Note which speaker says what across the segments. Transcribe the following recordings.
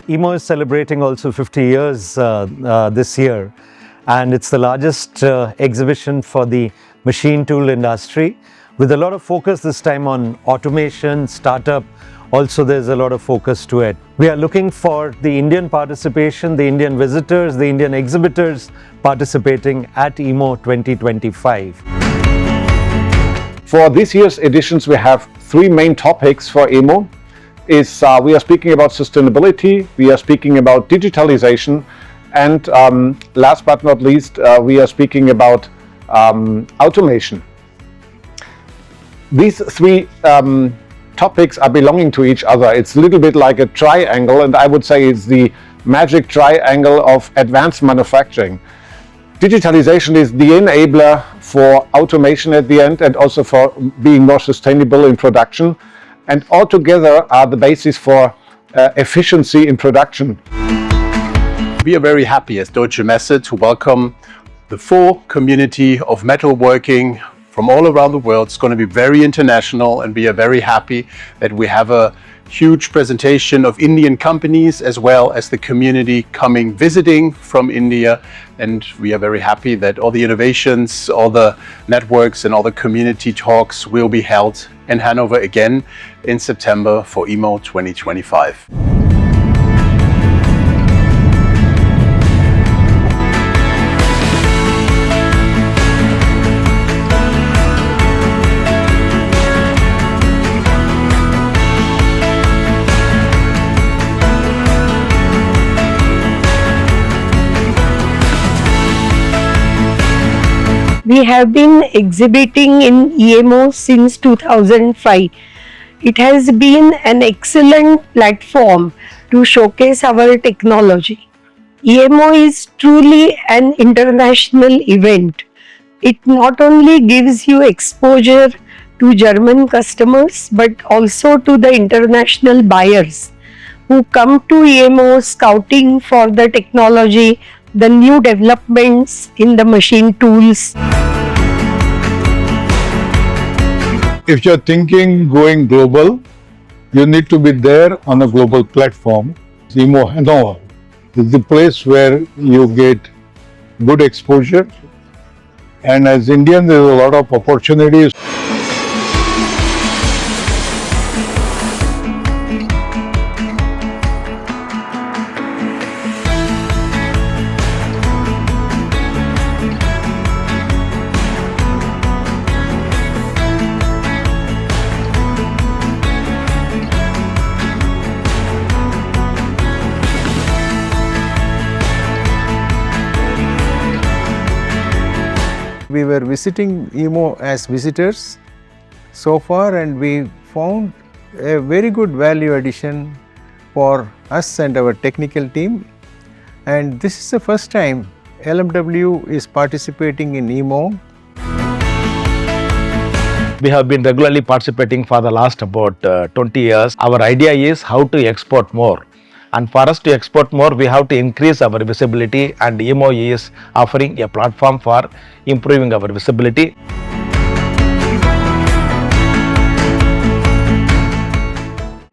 Speaker 1: EMO is celebrating also 50 years this year, and it's the largest exhibition for the machine tool industry, with a lot of focus this time on automation, startup. Also there's a lot of focus to it. We are looking for the Indian participation, the Indian visitors, the Indian exhibitors participating at EMO 2025.
Speaker 2: For this year's editions, we have three main topics for EMO. We are speaking about sustainability, we are speaking about digitalization, and last but not least, we are speaking about automation. These three topics are belonging to each other. It's a little bit like a triangle, and I would say it's the magic triangle of advanced manufacturing. Digitalization is the enabler for automation at the end, and also for being more sustainable in production, and all together are the basis for efficiency in production.
Speaker 3: We are very happy as Deutsche Messe to welcome the full community of metalworking from all around the world. It's going to be very international, and we are very happy that we have a huge presentation of Indian companies as well as the community coming visiting from India. And we are very happy that all the innovations, all the networks and all the community talks will be held in Hanover again in September for EMO 2025.
Speaker 4: We have been exhibiting in EMO since 2005. It has been an excellent platform to showcase our technology. EMO is truly an international event. It not only gives you exposure to German customers, but also to the international buyers who come to EMO scouting for the technology, the new developments in the machine tools.
Speaker 5: If you're thinking going global, you need to be there on a global platform. EMO Hannover is the place where you get good exposure, and as Indians there is a lot of opportunities.
Speaker 6: We were visiting EMO as visitors so far, and we found a very good value addition for us and our technical team. And this is the first time LMW is participating in EMO.
Speaker 7: We have been regularly participating for the last about 20 years. Our idea is how to export more. And for us to export more, we have to increase our visibility, and EMO is offering a platform for improving our visibility.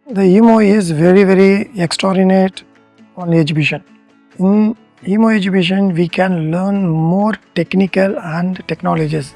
Speaker 8: The EMO is very extraordinary on exhibition. In EMO exhibition, we can learn more technical and technologies.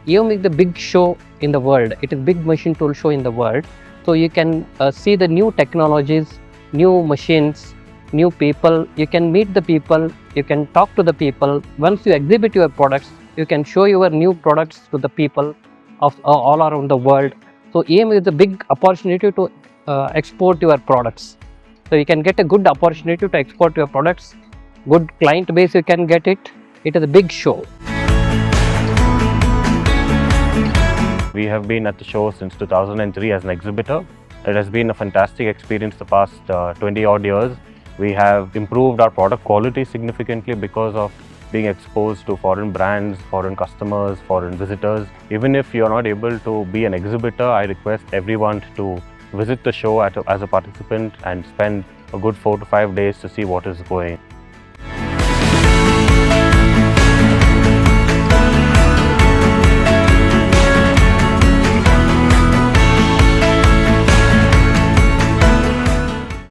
Speaker 9: EMO is the big show in the world. It is big machine tool show in the world. So you can see the new technologies, new machines, new people. You can meet the people, you can talk to the people. Once you exhibit your products, you can show your new products to the people of all around the world. So EMO is a big opportunity to export your products. So you can get a good opportunity to export your products. Good client base you can get it. It is a big show.
Speaker 10: We have been at the show since 2003 as an exhibitor. It has been a fantastic experience the past 20 odd years. We have improved our product quality significantly because of being exposed to foreign brands, foreign customers, foreign visitors. Even if you're not able to be an exhibitor, I request everyone to visit the show as a participant and spend a good 4 to 5 days to see what is going.